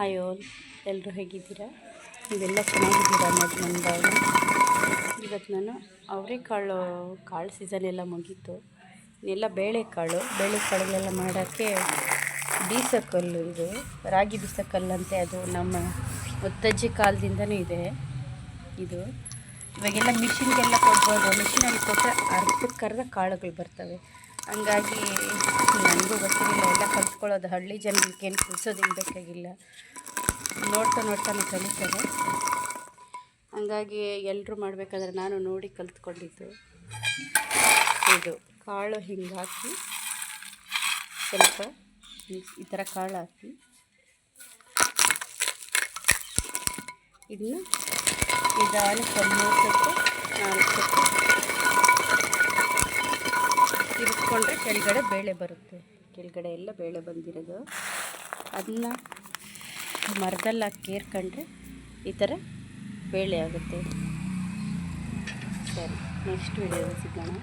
Hi all, ಎಲ್ಲರೂ ಹೇಗಿದ್ದೀರಾ? ನೀವೆಲ್ಲ ಚೆನ್ನಾಗಿದ್ದೀರಾ ಅನ್ನೋದು ನನ್ನ ಭಾವನೆ. ಇವತ್ತು ನಾನು ಕಾಳು ಸೀಸನ್ ಎಲ್ಲ ಮುಗೀತು. ಇನ್ನೆಲ್ಲ ಬೇಳೆಕಾಳುಗಳೆಲ್ಲ ಮಾಡೋಕ್ಕೆ ಬೀಸಕಲ್ಲು, ಇದು ರಾಗಿ ಬೀಸಕಲ್ಲಂತೆ. ಅದು ನಮ್ಮ ಮುತ್ತಜ್ಜಿ ಕಾಲದಿಂದನೂ ಇದೆ ಇದು. ಇವಾಗೆಲ್ಲ ಮಿಷಿನ್ಗೆಲ್ಲ ಕೊಡ್ಬೋದು. ಮಿಷಿನಲ್ಲಿ ಕೊಟ್ಟರೆ ಅರ್ಧಕ್ಕರ್ಧ ಕಾಳುಗಳು ಬರ್ತವೆ. ಹಂಗಾಗಿ ನನಗೂ ಗೊತ್ತಿರಲಿಲ್ಲ, ಎಲ್ಲ ಕಲ್ತ್ಕೊಳ್ಳೋದು. ಹಳ್ಳಿ ಜನರಿಗೆ ಏನು ಕಲಿಸೋದೇನು ಬೇಕಾಗಿಲ್ಲ, ನೋಡ್ತಾನೆ ಕಲಿತಾರೆ. ಹಂಗಾಗಿ ಎಲ್ಲರೂ ಮಾಡಬೇಕಾದ್ರೆ ನಾನು ನೋಡಿ ಕಲ್ತ್ಕೊಂಡಿದ್ದು ಇದು. ಕಾಳು ಹಿಂಗೆ ಹಾಕಿ ಸ್ವಲ್ಪ ಈ ಥರ ಕಾಳು ಹಾಕಿ ಇದನ್ನ ನಿಧಾನಕ್ಕೆ 3 ಸತಿ 4 ಸತಿ ತಿರುಗಿಸ್ಕೊಂಡ್ರೆ ಕೆಳಗಡೆ ಬೇಳೆ ಬರುತ್ತೆ. ಕೆಳಗಡೆ ಎಲ್ಲ ಬೇಳೆ ಬಂದಿರೋದು, ಅದನ್ನ ಮರದಲ್ಲಿ ಹಾಕಿ ಕೇರ್ಕೊಂಡ್ರೆ ಈ ಥರ ಬೇಳೆ ಆಗುತ್ತೆ. ಸರಿ, ನೆಕ್ಸ್ಟ್ ವಿಡಿಯೋದಲ್ಲಿ ಸಿಗೋಣ.